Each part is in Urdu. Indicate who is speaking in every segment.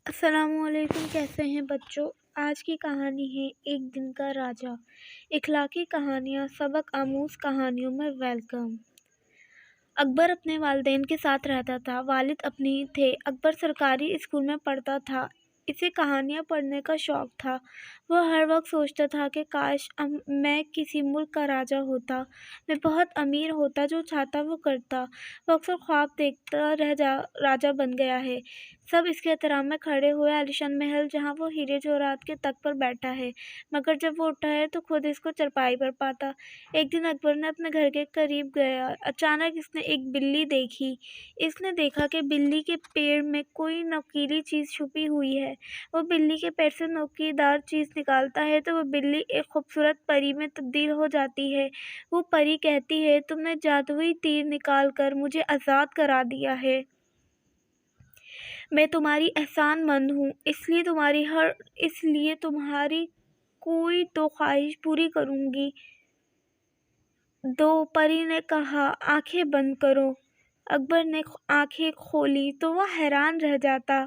Speaker 1: السلام علیکم، کیسے ہیں بچوں؟ آج کی کہانی ہے ایک دن کا راجا۔ اخلاقی کہانیاں سبق آموز کہانیوں میں ویلکم۔ اکبر اپنے والدین کے ساتھ رہتا تھا۔ والد اپنی تھے۔ اکبر سرکاری اسکول میں پڑھتا تھا۔ اسے کہانیاں پڑھنے کا شوق تھا۔ وہ ہر وقت سوچتا تھا کہ کاش میں کسی ملک کا راجا ہوتا، میں بہت امیر ہوتا، جو چاہتا وہ کرتا۔ وہ اکثر خواب دیکھتا راجا بن گیا ہے، سب اس کے احترام میں کھڑے ہوئے، عالیشان محل جہاں وہ ہیرے جواہرات کے تخت پر بیٹھا ہے، مگر جب وہ اٹھا ہے تو خود اس کو چرپائی پر پاتا۔ ایک دن اکبر نے اپنے گھر کے قریب گیا۔ اچانک اس نے ایک بلی دیکھی۔ اس نے دیکھا کہ بلی کے پیر میں کوئی نوکیلی چیز چھپی ہوئی ہے۔ وہ بلی کے پیر سے نوکیدار چیز نکالتا ہے تو وہ بلی ایک خوبصورت پری میں تبدیل ہو جاتی ہے۔ وہ پری کہتی ہے، تم نے جادوئی تیر نکال کر مجھے آزاد کرا دیا ہے۔ میں تمہاری احسان مند ہوں، اس لیے تمہاری کوئی تو خواہش پوری کروں گی۔ پری نے کہا، آنکھیں بند کرو۔ اکبر نے آنکھیں کھولی تو وہ حیران رہ جاتا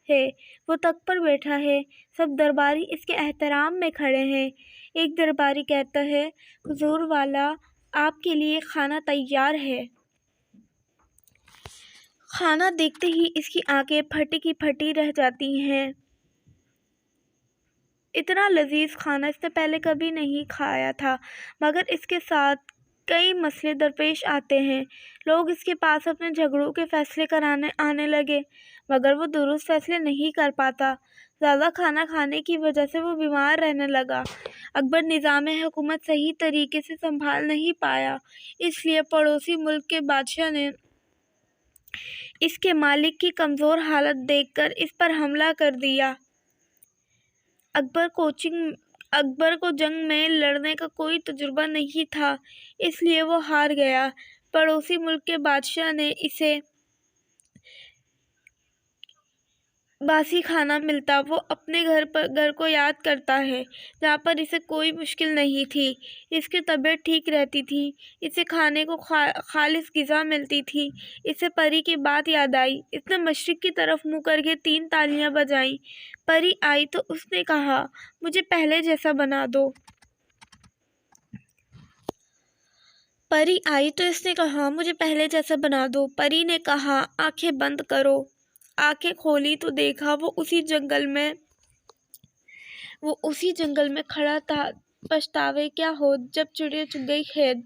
Speaker 1: ہے۔ وہ تخت پر بیٹھا ہے، سب درباری اس کے احترام میں کھڑے ہیں۔ ایک درباری کہتا ہے، حضور والا، آپ کے لیے کھانا تیار ہے۔ کھانا دیکھتے ہی اس کی آنکھیں پھٹی کی پھٹی رہ جاتی ہیں۔ اتنا لذیذ کھانا اس نے پہلے کبھی نہیں کھایا تھا، مگر اس کے ساتھ کئی مسئلے درپیش آتے ہیں۔ لوگ اس کے پاس اپنے جھگڑوں کے فیصلے کرانے آنے لگے، مگر وہ درست فیصلے نہیں کر پاتا۔ زیادہ کھانا کھانے کی وجہ سے وہ بیمار رہنے لگا۔ اکبر نظام حکومت صحیح طریقے سے سنبھال نہیں پایا، اس لیے پڑوسی ملک کے بادشاہ نے اس کے مالک کی کمزور حالت دیکھ کر اس پر حملہ کر دیا۔ اکبر کو جنگ میں لڑنے کا کوئی تجربہ نہیں تھا، اس لیے وہ ہار گیا۔ پڑوسی ملک کے بادشاہ نے اسے باسی کھانا ملتا وہ اپنے گھر کو یاد کرتا ہے، جہاں پر اسے کوئی مشکل نہیں تھی۔ اس کی طبیعت ٹھیک رہتی تھی، اسے کھانے کو خالص غذا ملتی تھی۔ اسے پری کی بات یاد آئی۔ اس نے مشرق کی طرف منہ کر کے 3 تالیاں بجائیں۔ پری آئی تو اس نے کہا، مجھے پہلے جیسا بنا دو۔ پری نے کہا، آنکھیں بند کرو۔ آنکھیں کھولی تو دیکھا وہ اسی جنگل میں کھڑا تھا۔ پچھتاوے کیا ہو، جب چڑیا چگ گئی کھیت۔